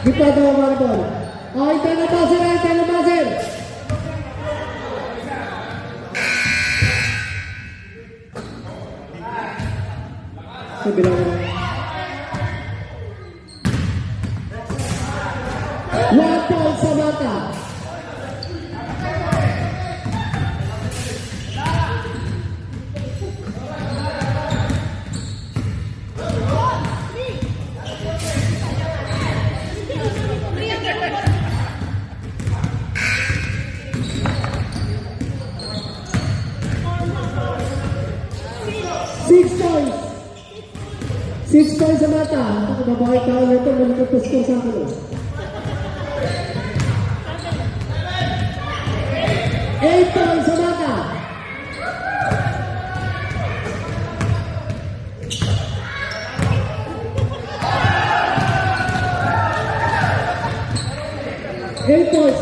Gitna daw ang ball. Ay, tayo na buzzer. Sa bilang one point sa mata. Six points sa mata. Ako babae tao nito, malipot ko sa akin. 8 points sa mata. 8 points.